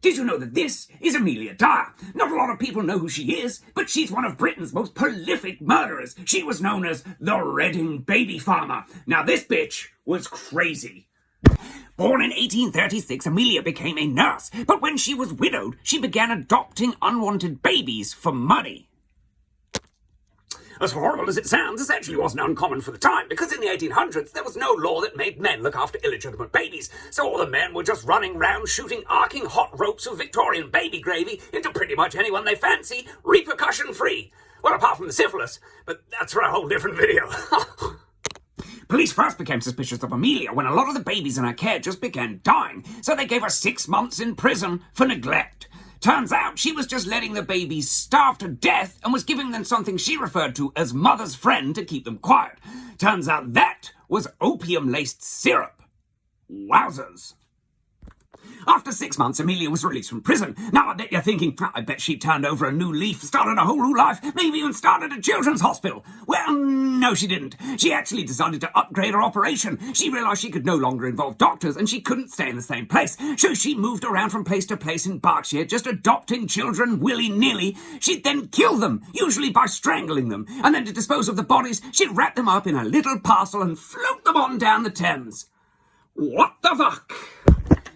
Did you know that this is Amelia Dyer? Not a lot of people know who she is, but she's one of Britain's most prolific murderers. She was known as the Reading baby farmer. Now this bitch was crazy. Born in 1836, Amelia became a nurse, but when she was widowed, she began adopting unwanted babies for money. As horrible as it sounds, this actually wasn't uncommon for the time, because in the 1800s there was no law that made men look after illegitimate babies, so all the men were just running round shooting arcing hot ropes of Victorian baby gravy into pretty much anyone they fancy, repercussion-free. Well, apart from the syphilis, but that's for a whole different video. Police first became suspicious of Amelia when a lot of the babies in her care just began dying, so they gave her 6 months in prison for neglect. Turns out she was just letting the babies starve to death and was giving them something she referred to as mother's friend to keep them quiet. Turns out that was opium-laced syrup. Wowzers. After 6 months, Amelia was released from prison. Now I bet you're thinking, I bet she turned over a new leaf, started a whole new life, maybe even started a children's hospital. Well, no she didn't. She actually decided to upgrade her operation. She realised she could no longer involve doctors and she couldn't stay in the same place. So she moved around from place to place in Berkshire, just adopting children willy-nilly. She'd then kill them, usually by strangling them. And then to dispose of the bodies, she'd wrap them up in a little parcel and float them on down the Thames. What the fuck?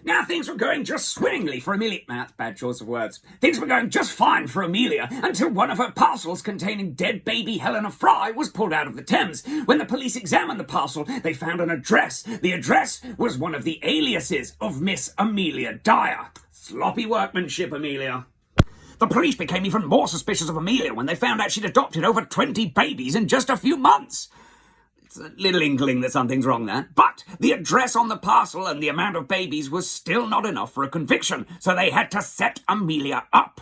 Now, things were going just swimmingly for Amelia. That's a bad choice of words. Things were going just fine for Amelia until one of her parcels containing dead baby Helena Fry was pulled out of the Thames. When the police examined the parcel, they found an address. The address was one of the aliases of Miss Amelia Dyer. Sloppy workmanship, Amelia. The police became even more suspicious of Amelia when they found out she'd adopted over 20 babies in just a few months. It's a little inkling that something's wrong there. But the address on the parcel and the amount of babies was still not enough for a conviction, so they had to set Amelia up.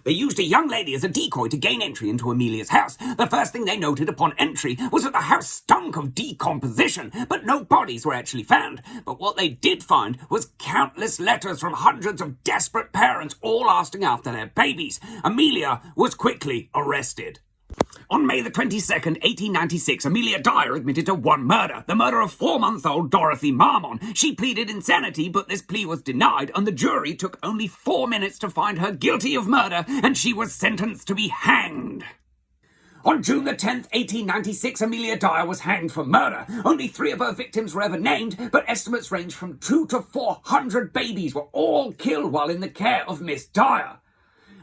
They used a young lady as a decoy to gain entry into Amelia's house. The first thing they noted upon entry was that the house stunk of decomposition, but no bodies were actually found. But what they did find was countless letters from hundreds of desperate parents, all asking after their babies. Amelia was quickly arrested. On May the 22nd, 1896, Amelia Dyer admitted to one murder, the murder of 4-month-old Dorothy Marmon. She pleaded insanity, but this plea was denied, and the jury took only 4 minutes to find her guilty of murder, and she was sentenced to be hanged. On June the 10th, 1896, Amelia Dyer was hanged for murder. Only 3 of her victims were ever named, but estimates range from 200 to 400 babies were all killed while in the care of Miss Dyer.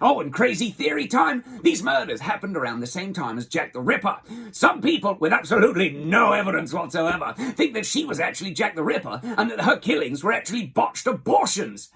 Oh, and crazy theory time, these murders happened around the same time as Jack the Ripper. Some people, with absolutely no evidence whatsoever, think that she was actually Jack the Ripper and that her killings were actually botched abortions.